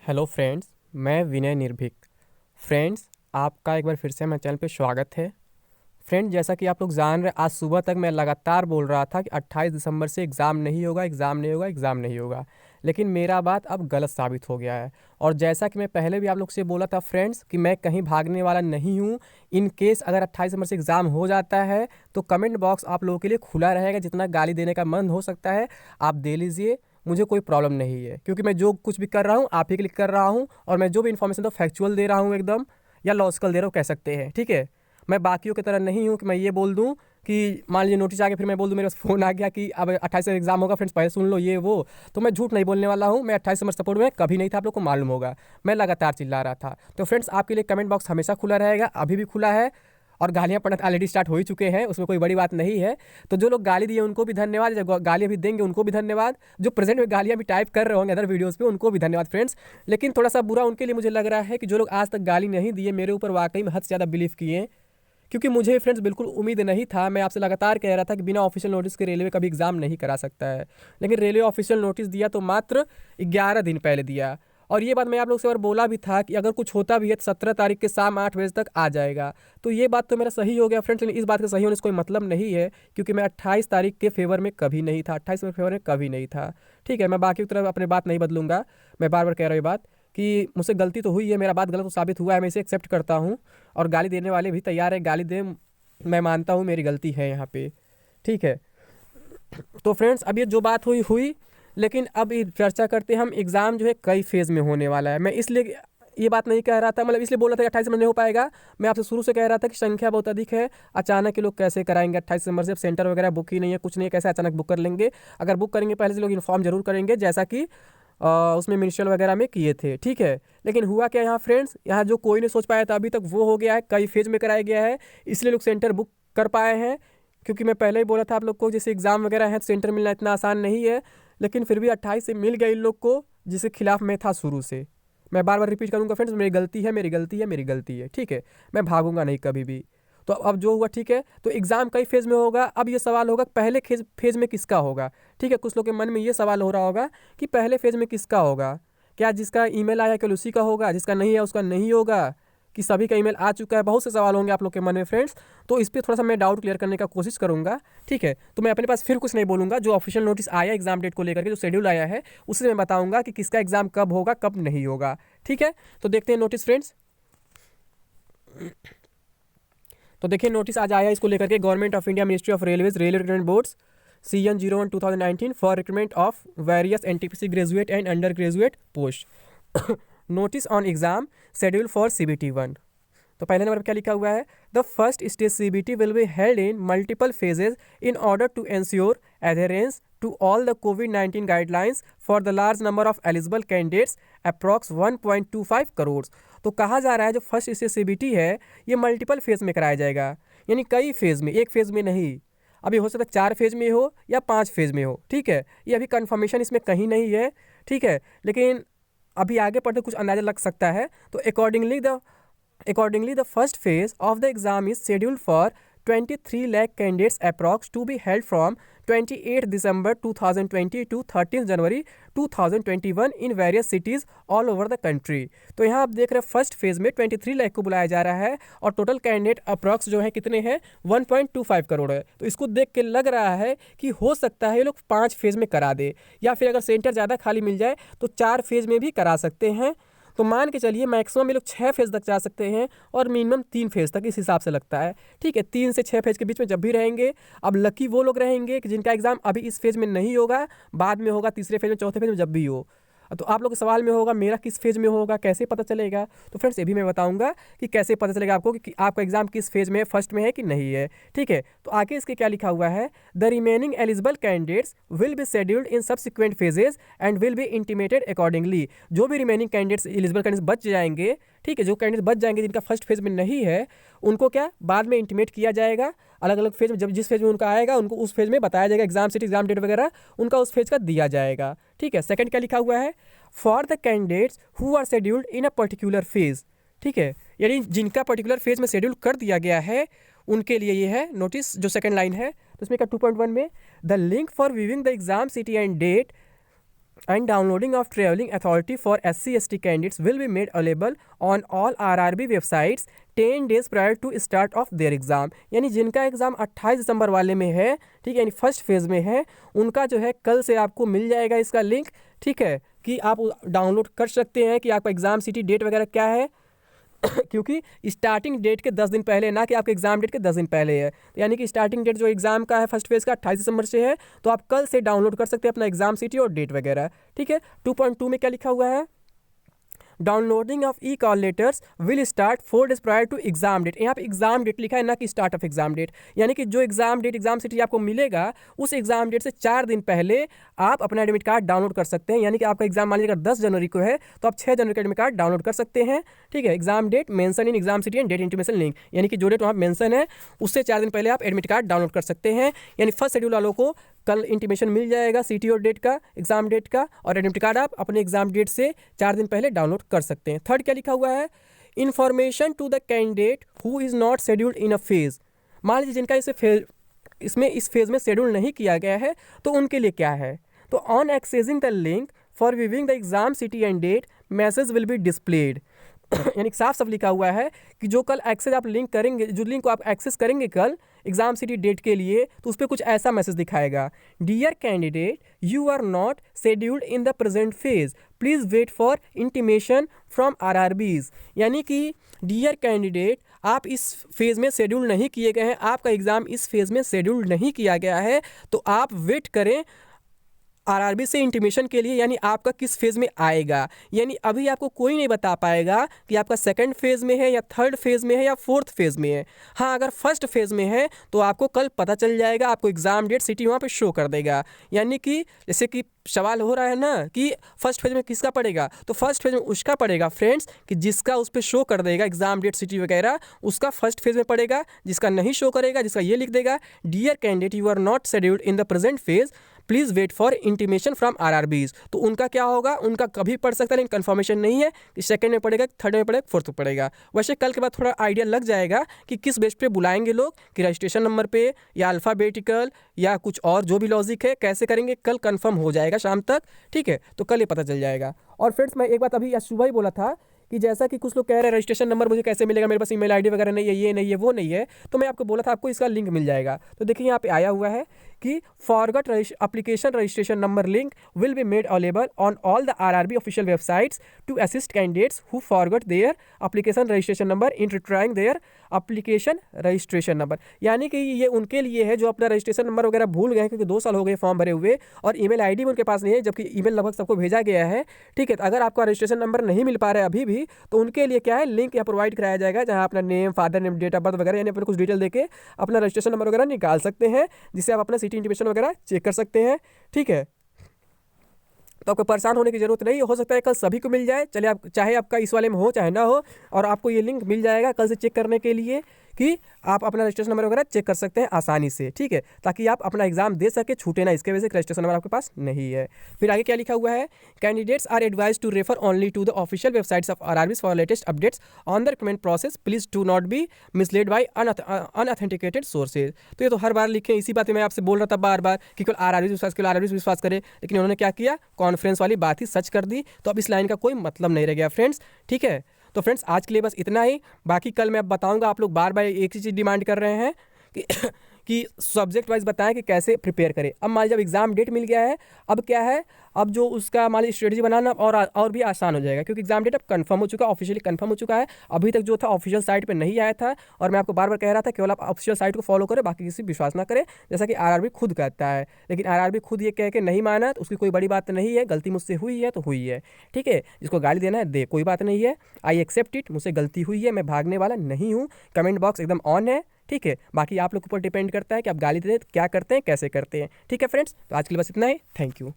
Hello friends, मैं विनय निर्भीक। Friends, आपका एक बार फिर से मेरे चैनल पे स्वागत है। फ्रेंड्स, जैसा कि आप लोग जान रहे, आज सुबह तक मैं लगातार बोल रहा था कि 28 दिसंबर से एग्ज़ाम नहीं होगा, एग्ज़ाम नहीं होगा, एग्ज़ाम नहीं होगा। लेकिन मेरा बात अब गलत साबित हो गया है। और जैसा कि मैं पहले भी आप लोग से बोला था फ्रेंड्स कि मैं कहीं भागने वाला नहीं हूँ। इन केस अगर 28 दिसंबर से एग्ज़ाम हो जाता है तो कमेंट बॉक्स आप लोगों के लिए खुला रहेगा। जितना गाली देने का मन हो सकता है आप दे लीजिए, मुझे कोई प्रॉब्लम नहीं है। क्योंकि मैं जो कुछ भी कर रहा हूँ आप ही के लिए कर रहा हूँ, और मैं जो भी इन्फॉर्मेशन तो फैक्चुअल दे रहा हूँ एकदम, या लॉजिकल दे रहा हूँ कह सकते हैं। ठीक है, मैं बाकियों की तरह नहीं हूँ कि मैं ये बोल दूँ कि मान लीजिए नोटिस आ गया फिर मैं बोल दूँ मेरे पास फ़ोन आ गया कि अब 28 से एग्जाम होगा फ्रेंड्स, पहले सुन लो ये वो। तो मैं झूठ नहीं बोलने वाला हूँ। मैं 28 नंबर सपोर्ट में कभी नहीं था, आप लोग को मालूम होगा। मैं लगातार चिल्ला रहा था। तो फ्रेंड्स, आपके लिए कमेंट बॉक्स हमेशा खुला रहेगा, अभी भी खुला है। और गालियाँ पड़ना ऑलरेडी स्टार्ट हो ही चुके हैं, उसमें कोई बड़ी बात नहीं है। तो जो लोग गाली दिए उनको भी धन्यवाद, जो गाली अभी देंगे उनको भी धन्यवाद, जो प्रेजेंट में गालियाँ भी टाइप कर रहे होंगे अदर वीडियोस पे उनको भी धन्यवाद फ्रेंड्स। लेकिन थोड़ा सा बुरा उनके लिए मुझे लग रहा है कि जो लोग आज तक गाली नहीं दिए, मेरे ऊपर वाकई में हद से ज़्यादा बिलीव किए। क्योंकि मुझे फ्रेंड्स बिल्कुल उम्मीद नहीं था। मैं आपसे लगातार कह रहा था कि बिना ऑफिशियल नोटिस के रेलवे कभी एग्ज़ाम नहीं करा सकता है। लेकिन रेलवे ऑफिशियल नोटिस दिया तो मात्र 11 दिन पहले दिया। और ये बात मैं आप लोग से और बोला भी था कि अगर कुछ होता भी है तो 17 तारीख के शाम 8 बजे तक आ जाएगा। तो ये बात तो मेरा सही हो गया फ्रेंड्स। लेकिन इस बात का सही होने से कोई मतलब नहीं है, क्योंकि मैं 28 तारीख के फेवर में कभी नहीं था, 28 के फेवर में कभी नहीं था। ठीक है, मैं बाकी की तरफ अपनी बात नहीं बदलूंगा। मैं बार बार कह रहा हूँ ये बात कि मुझसे गलती तो हुई है, मेरा बात गलत तो साबित हुआ है, मैं इसे एक्सेप्ट करता हूँ। और गाली देने वाले भी तैयार है गाली दें, मैं मानता हूँ मेरी गलती है यहाँ पे। ठीक है, तो फ्रेंड्स अब ये जो बात हुई हुई, लेकिन अब ये चर्चा करते हैं हम। एग्ज़ाम जो है कई फेज़ में होने वाला है। मैं इसलिए ये बात नहीं कह रहा था, मतलब इसलिए बोल रहा था कि 28 में नहीं हो पाएगा। मैं आपसे शुरू से कह रहा था कि संख्या बहुत अधिक है, अचानक के लोग कैसे कराएंगे 28 दिसंबर से। सेंटर वगैरह बुक ही नहीं है, कुछ नहीं है, कैसे अचानक बुक कर लेंगे। अगर बुक करेंगे पहले से लोग इन्फॉर्म जरूर करेंगे, जैसा कि उसमें मिनिस्ट्रियल वगैरह में किए थे। ठीक है, लेकिन हुआ क्या यहाँ फ्रेंड्स, यहाँ जो कोई नहीं सोच पाया था अभी तक वो हो गया है, कई फेज़ में कराया गया है। इसलिए लोग सेंटर बुक कर पाए हैं। क्योंकि मैं पहले ही बोला था आप लोग को, जैसे एग्ज़ाम वगैरह है तो सेंटर मिलना इतना आसान नहीं है। लेकिन फिर भी 28 से मिल गया इन लोग को, जिसके खिलाफ मैं था शुरू से। मैं बार बार रिपीट करूँगा फ्रेंड्स, मेरी गलती है, मेरी गलती है, मेरी गलती है। ठीक है, मैं भागूंगा नहीं कभी भी। तो अब जो हुआ ठीक है। तो एग्ज़ाम कई फेज़ में होगा। अब ये सवाल होगा पहले फेज़ में किसका होगा। ठीक है, कुछ लोग के मन में ये सवाल हो रहा होगा कि पहले फेज़ में किसका होगा। क्या जिसका ईमेल आया केवल उसी का होगा, जिसका नहीं है उसका नहीं होगा, कि सभी का ईमेल आ चुका है। बहुत से सवाल होंगे आप लोग के मन में फ्रेंड्स। तो इस पर थोड़ा सा मैं डाउट क्लियर करने का कोशिश करूंगा। ठीक है, तो मैं अपने पास फिर कुछ नहीं बोलूंगा। जो ऑफिशियल नोटिस आया एग्जाम डेट को लेकर के, जो शेड्यूल आया है, उससे मैं बताऊंगा कि किसका एग्जाम कब होगा कब नहीं होगा। ठीक है, तो देखते हैं नोटिस फ्रेंड्स। तो देखिए नोटिस आज आया इसको लेकर के, government of India, ministry of railways, railway recruitment boards, CN01/2019 for recruitment of various NTPC graduate and under graduate post. Notice on exam schedule for CBT 1। तो पहले नंबर पर क्या लिखा हुआ है, the first stage CBT will be held in multiple phases in order to ensure adherence to all the COVID-19 guidelines for the large number of eligible candidates approx 1.25 crore. तो कहा जा रहा है जो फर्स्ट स्टेज CBT है ये multiple phase में कराया जाएगा, यानी कई फेज में, एक फेज में नहीं। अभी हो सकता है 4 फेज में हो या 5 फेज में हो। ठीक है, ये अभी कन्फर्मेशन इसमें कहीं नहीं है। ठीक है, लेकिन अभी आगे पढ़ते कुछ अंदाजा लग सकता है। तो Accordingly, the first phase of the exam is scheduled for 23 lakh candidates approx to be held from 28 December 2020 to 13 January 2021 in various cities all over the country। तो यहाँ आप देख रहे हैं फर्स्ट फेज में 23 लाख को बुलाया जा रहा है, और टोटल कैंडिडेट अप्रॉक्स जो है कितने हैं, 1.25 करोड़ है। तो इसको देख के लग रहा है कि हो सकता है ये लोग 5 फेज में करा दे, या फिर अगर सेंटर ज़्यादा खाली मिल जाए तो 4 फेज में भी करा सकते हैं। तो मान के चलिए मैक्सिमम ये लोग 6 फेज़ तक जा सकते हैं, और मिनिमम 3 फेज़ तक, इस हिसाब से लगता है। ठीक है, 3 से 6 फेज़ के बीच में जब भी रहेंगे। अब लकी वो लोग रहेंगे कि जिनका एग्जाम अभी इस फेज़ में नहीं होगा, बाद में होगा, तीसरे फेज़ में, चौथे फेज़ में, जब भी हो। तो आप लोग के सवाल में होगा मेरा किस फेज़ में होगा, कैसे पता चलेगा। तो फ्रेंड्स ये भी मैं बताऊंगा कि कैसे पता चलेगा आपको कि आपका एग्जाम किस फेज़ में है, फर्स्ट में है कि नहीं है। ठीक है, तो आगे इसके क्या लिखा हुआ है, the remaining eligible candidates will be scheduled in subsequent phases and will be intimated accordingly. जो भी रिमेनिंग कैंडिडेट्स, एलिजिबल कैंडिडेट्स बच जाएंगे, ठीक है, जो कैंडिडेट बच जाएंगे जिनका फर्स्ट फेज में नहीं है, उनको क्या बाद में इंटीमेट किया जाएगा। अलग अलग फेज में, जब जिस फेज में उनका आएगा उनको उस फेज में बताया जाएगा, एग्जाम सिटी, एग्जाम डेट वगैरह उनका उस फेज का दिया जाएगा। ठीक है, सेकंड क्या लिखा हुआ है, for the candidates who are scheduled in a particular phase. ठीक है, यानी जिनका पर्टिकुलर फेज में शेड्यूल कर दिया गया है उनके लिए ये है नोटिस, जो सेकंड लाइन है। तो इसमें क्या 2.1 में, the link for viewing the exam city and date and downloading of traveling authority for SC/ST candidates will be made available on all RRB websites 10 days prior to start of their exam। यानी जिनका exam 28 दिसंबर वाले में है, ठीक है, यानी first phase में है, उनका जो है कल से आपको मिल जाएगा इसका लिंक, ठीक है, कि आप डाउनलोड कर सकते हैं कि आपका एग्ज़ाम सिटी डेट वगैरह क्या है क्योंकि स्टार्टिंग डेट के 10 दिन पहले, ना कि आपके एग्जाम डेट के 10 दिन पहले है। तो यानी कि स्टार्टिंग डेट जो एग्जाम का है फर्स्ट फेज़ का 28 दिसंबर से है, तो आप कल से डाउनलोड कर सकते हैं अपना एग्जाम सिटी और डेट वगैरह, ठीक है। 2.2 में क्या लिखा हुआ है, downloading of e call letters will start 4 days prior to exam date. यहाँ पे एग्जाम डेट लिखा है, ना कि स्टार्ट ऑफ एग्जाम डेट, यानी कि जो एग्जाम डेट एग्जाम सिटी आपको मिलेगा उस एग्जाम डेट से 4 दिन पहले आप अपना एडमिट कार्ड डाउनलोड कर सकते हैं। यानी कि आपका एग्जाम मान लीजिए अगर 10 जनवरी को है तो आप 6 जनवरी का एडमिट कार्ड डाउनलोड कर सकते हैं, ठीक है। Exam date mention in exam city and date intimation link, यानी कि जो डेट वहाँ मेंशन है उससे 4 दिन पहले आप एडमिट कार्ड डाउनलोड कर सकते हैं। यानी फर्स्ट शेड्यूल वालों को कल इंटीमेशन मिल जाएगा सिटी और डेट का, एग्जाम डेट का, और एडमिट कार्ड आप अपने एग्जाम डेट से 4 दिन पहले डाउनलोड कर सकते हैं। थर्ड क्या लिखा हुआ है, information to the candidate who is not scheduled in a phase. मान लीजिए जिनका इसमें इस फेज़ में शेड्यूल नहीं किया गया है तो उनके लिए क्या है, तो on accessing the link for viewing the exam city and date message will be displayed. यानी साफ साफ लिखा हुआ है कि जो कल एक्सेस आप लिंक करेंगे, जो लिंक को आप एक्सेस करेंगे कल एग्जाम सिटी डेट के लिए, तो उस पर कुछ ऐसा मैसेज दिखाएगा, dear candidate you are not scheduled in the present phase, please wait for intimation from RRBs। यानी कि डियर कैंडिडेट आप इस फेज़ में शेड्यूल नहीं किए गए हैं, आपका एग्ज़ाम इस फेज़ में शेड्यूल नहीं किया गया है, तो आप वेट करें RRB से इंटीमेशन के लिए, यानी आपका किस फेज़ में आएगा। यानी अभी आपको कोई नहीं बता पाएगा कि आपका सेकंड फेज़ में है या थर्ड फेज़ में है या फोर्थ फेज़ में है। हाँ, अगर फर्स्ट फेज़ में है तो आपको कल पता चल जाएगा, आपको एग्ज़ाम डेट सिटी वहाँ पे शो कर देगा। यानी कि जैसे कि सवाल हो रहा है ना कि फर्स्ट फेज में किसका पड़ेगा, तो फर्स्ट फेज में उसका पड़ेगा फ्रेंड्स कि जिसका उस पर शो कर देगा एग्जाम डेट सिटी वगैरह, उसका फर्स्ट फेज में पड़ेगा। जिसका नहीं शो करेगा, जिसका ये लिख देगा dear candidate you are not scheduled in the present phase, please wait for intimation from RRBs, तो उनका क्या होगा, उनका कभी पढ़ सकता है, लेकिन कंफर्मेशन नहीं है कि सेकंड में पड़ेगा, थर्ड में पड़ेगा, फोर्थ में पड़ेगा। वैसे कल के बाद थोड़ा आइडिया लग जाएगा कि किस बेस पे बुलाएंगे लोग, कि रजिस्ट्रेशन नंबर पे या अल्फ़ाबेटिकल या कुछ और जो भी लॉजिक है कैसे करेंगे, कल कंफर्म हो जाएगा शाम तक, ठीक है। तो कल ये पता चल जाएगा। और फ्रेंड्स मैं एक बात अभी आज सुबह ही बोला था कि जैसा कि कुछ लोग कह रहे हैं रजिस्ट्रेशन नंबर मुझे कैसे मिलेगा, मेरे पास ईमेल आईडी वगैरह नहीं है, ये नहीं है, वो नहीं है, तो मैं आपको बोला था आपको इसका लिंक मिल जाएगा। तो देखिए यहाँ पे आया हुआ है कि forgot application registration number link will be made available on all the RRB official websites to assist candidates who forgot their application registration number in retrying their application registration number. यानी कि ये उनके लिए है जो अपना रजिस्ट्रेशन नंबर वगैरह भूल गए हैं, क्योंकि 2 साल हो गए फॉर्म भरे हुए और ईमेल आईडी भी उनके पास नहीं है, जबकि ईमेल लगभग सबको भेजा गया है, ठीक है। तो अगर आपका रजिस्ट्रेशन नंबर नहीं मिल पा रहा है अभी भी, तो उनके लिए क्या है, लिंक यहाँ प्रोवाइड कराया जाएगा जहाँ अपना name, father name, date of birth वगैरह यानी अपने कुछ डिटेल देके अपना रजिस्ट्रेशन नंबर वगैरह निकाल सकते हैं, जिससे आप अपना सिटी इंटीमेशन वगैरह चेक कर सकते हैं, ठीक है। तो आपको परेशान होने की जरूरत नहीं, हो सकता है कल सभी को मिल जाए, चलिए आप चाहे आपका इस वाले में हो चाहे ना हो, और आपको ये लिंक मिल जाएगा कल से चेक करने के लिए कि आप अपना रजिस्ट्रेशन नंबर वगैरह चेक कर सकते हैं आसानी से, ठीक है, ताकि आप अपना एग्जाम दे सके, छूटे ना इसके वजह से रजिस्ट्रेशन नंबर आपके पास नहीं है। फिर आगे क्या लिखा हुआ है, candidates are advise to refer only to the official websites of RRBs for latest updates on the recruitment process, please do not be misled by unauthenticated sources. तो ये तो हर बार लिखे, इसी बात में मैं आपसे बोल रहा था बार बार कि केवल RRBs विश्वास करें, लेकिन उन्होंने क्या किया, कॉन्फ्रेंस वाली बात ही सच कर दी। तो अब इस लाइन का कोई मतलब नहीं रह गया फ्रेंड्स, ठीक है। तो फ्रेंड्स आज के लिए बस इतना ही, बाकी कल मैं अब बताऊंगा। आप लोग बार बार एक ही चीज़ डिमांड कर रहे हैं कि सब्जेक्ट वाइज बताएं कि कैसे प्रिपेयर करें। अब मान लीजिए जब एग्जाम डेट मिल गया है, अब क्या है, अब जो उसका मान लीजिए स्ट्रेटजी बनाना और भी आसान हो जाएगा, क्योंकि एग्जाम डेट अब कंफर्म हो चुका है, ऑफिशियली कंफर्म हो चुका है। अभी तक जो था ऑफिशियल साइट पे नहीं आया था, और मैं आपको बार बार कह रहा था केवल आप ऑफिशियल साइट को फॉलो करें, बाकी किसी विश्वास ना करें, जैसा कि RRB खुद कहता है। लेकिन RRB खुद ये कह के नहीं माना तो उसकी कोई बड़ी बात नहीं है, गलती मुझसे हुई है तो हुई है, ठीक है। जिसको गाली देना है दे, कोई बात नहीं है, आई एक्सेप्ट इट, मुझसे गलती हुई है, मैं भागने वाला नहीं हूँ, कमेंट बॉक्स एकदम ऑन है, ठीक है। बाकी आप लोग के ऊपर डिपेंड करता है कि आप गाली देते क्या करते हैं, कैसे करते हैं, ठीक है फ्रेंड्स। तो आज के लिए बस इतना ही, थैंक यू।